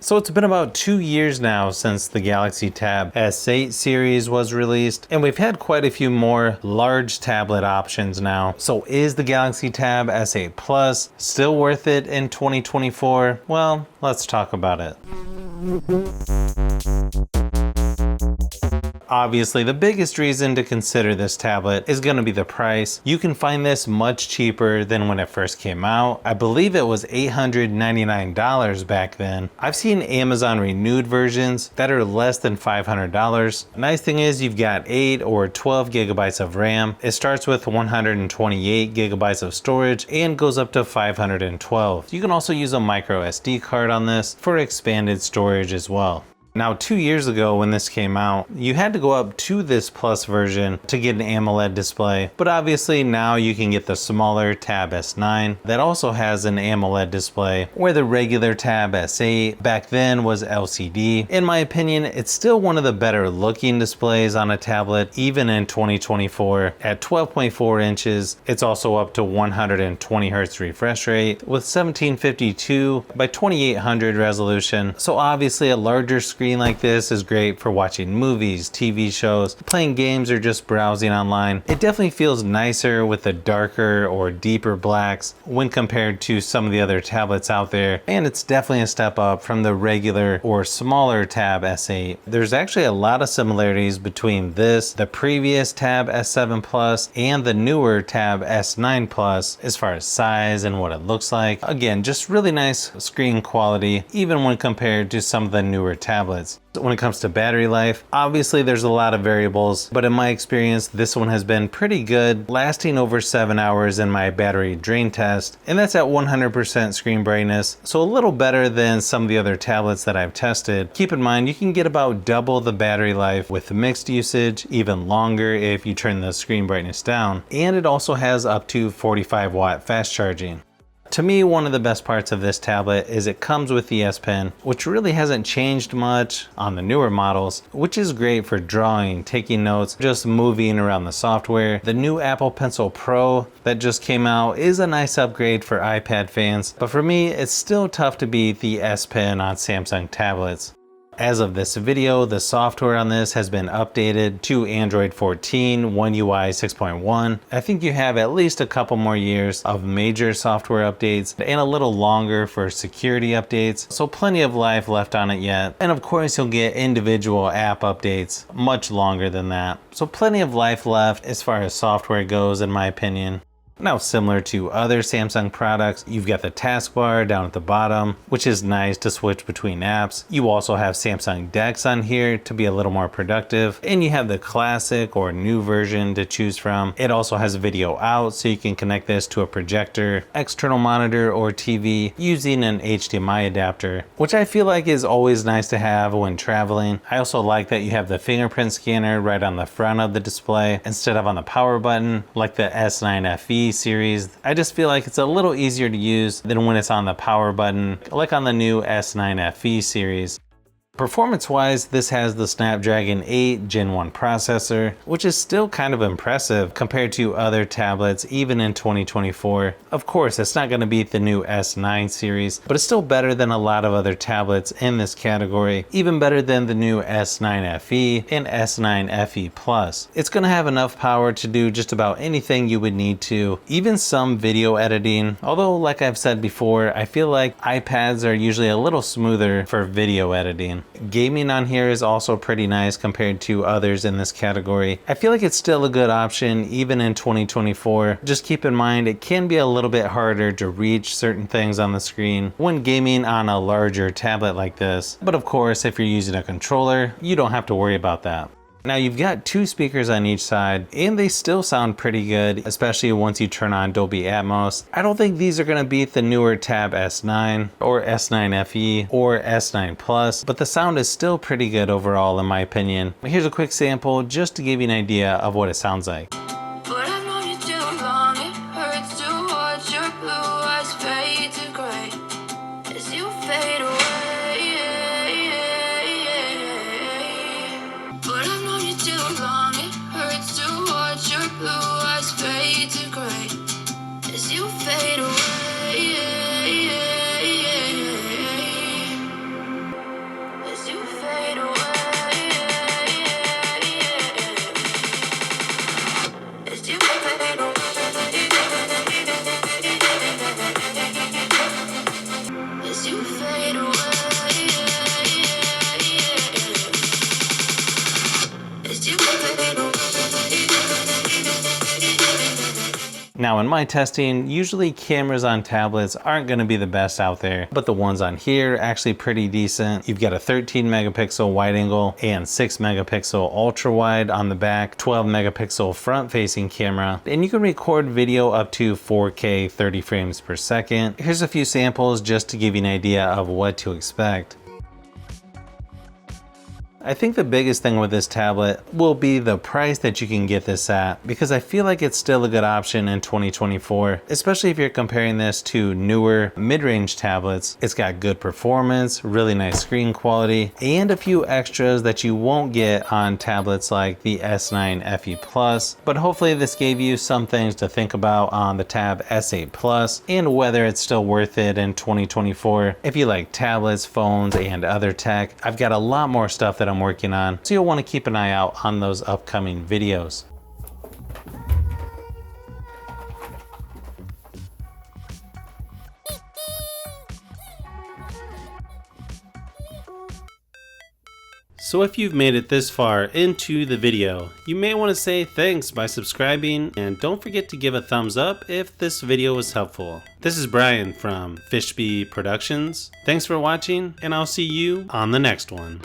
So it's been about 2 years now since the Galaxy Tab S8 series was released, and we've had quite a few more large tablet options now. So is the Galaxy Tab S8 Plus still worth it in 2024? Well, let's talk about it. Obviously, the biggest reason to consider this tablet is going to be the price. You can find this much cheaper than when it first came out. I believe it was $899 back then. I've seen Amazon renewed versions that are less than $500. Nice thing is you've got 8 or 12 gigabytes of RAM. It starts with 128 gigabytes of storage and goes up to 512. You can also use a micro SD card on this for expanded storage as well. Now, 2 years ago when this came out, you had to go up to this Plus version to get an AMOLED display, but obviously now you can get the smaller Tab S9 that also has an AMOLED display, where the regular Tab S8 back then was LCD. In my opinion, it's still one of the better looking displays on a tablet, even in 2024. At 12.4 inches, it's also up to 120 Hz refresh rate with 1752 by 2800 resolution. So obviously a larger screen like this is great for watching movies, TV shows, playing games, or just browsing online. It definitely feels nicer with the darker or deeper blacks when compared to some of the other tablets out there, and it's definitely a step up from the regular or smaller Tab S8. There's actually a lot of similarities between this, the previous Tab S7 Plus, and the newer Tab S9 Plus as far as size and what it looks like. Again, just really nice screen quality even when compared to some of the newer tablets. When it comes to battery life, obviously there's a lot of variables, but in my experience, this one has been pretty good, lasting over 7 hours in my battery drain test, and that's at 100% screen brightness, so a little better than some of the other tablets that I've tested. Keep in mind, you can get about double the battery life with mixed usage, even longer if you turn the screen brightness down, and it also has up to 45 watt fast charging. To me, one of the best parts of this tablet is it comes with the S Pen, which really hasn't changed much on the newer models, which is great for drawing, taking notes, just moving around the software. The new Apple Pencil Pro that just came out is a nice upgrade for iPad fans, but for me, it's still tough to beat the S Pen on Samsung tablets. As of this video, the software on this has been updated to Android 14, One UI 6.1. I think you have at least a couple more years of major software updates and a little longer for security updates, so plenty of life left on it yet. And of course, you'll get individual app updates much longer than that. So plenty of life left as far as software goes, in my opinion. Now, similar to other Samsung products, you've got the taskbar down at the bottom, which is nice to switch between apps. You also have Samsung DeX on here to be a little more productive, and you have the classic or new version to choose from. It also has video out, so you can connect this to a projector, external monitor, or TV using an HDMI adapter, which I feel like is always nice to have when traveling. I also like that you have the fingerprint scanner right on the front of the display instead of on the power button like the S9 FE series. I just feel like it's a little easier to use than when it's on the power button, like on the new S9 FE series. Performance-wise, this has the Snapdragon 8 Gen 1 processor, which is still kind of impressive compared to other tablets even in 2024. Of course, it's not going to beat the new S9 series, but it's still better than a lot of other tablets in this category, even better than the new S9 FE and S9 FE Plus. It's going to have enough power to do just about anything you would need to, even some video editing, although like I've said before, I feel like iPads are usually a little smoother for video editing. Gaming on here is also pretty nice compared to others in this category. I feel like it's still a good option even in 2024. Just keep in mind it can be a little bit harder to reach certain things on the screen when gaming on a larger tablet like this. But of course, if you're using a controller, you don't have to worry about that. Now you've got 2 speakers on each side, and they still sound pretty good, especially once you turn on Dolby Atmos. I don't think these are going to beat the newer Tab S9 or S9 FE or S9 Plus, but the sound is still pretty good overall in my opinion. Here's a quick sample just to give you an idea of what it sounds like. But I've known you too long, it hurts to watch your blue eyes fade to gray as you fade away. But I've known you too long, it hurts to watch your blue eyes fade to gray as you fade away. Now in my testing, usually cameras on tablets aren't going to be the best out there, but the ones on here are actually pretty decent. You've got a 13 megapixel wide angle and 6 megapixel ultra wide on the back, 12 megapixel front facing camera, and you can record video up to 4K 30 frames per second. Here's a few samples just to give you an idea of what to expect. I think the biggest thing with this tablet will be the price that you can get this at, because I feel like it's still a good option in 2024, especially if you're comparing this to newer mid-range tablets. It's got good performance, really nice screen quality, and a few extras that you won't get on tablets like the S9 FE Plus. But hopefully this gave you some things to think about on the Tab S8 Plus and whether it's still worth it in 2024. If you like tablets, phones, and other tech, I've got a lot more stuff that I'm working on, so you'll want to keep an eye out on those upcoming videos. So if you've made it this far into the video, you may want to say thanks by subscribing, and don't forget to give a thumbs up if this video was helpful. This is Brian from Fishbee Productions. Thanks for watching, and I'll see you on the next one.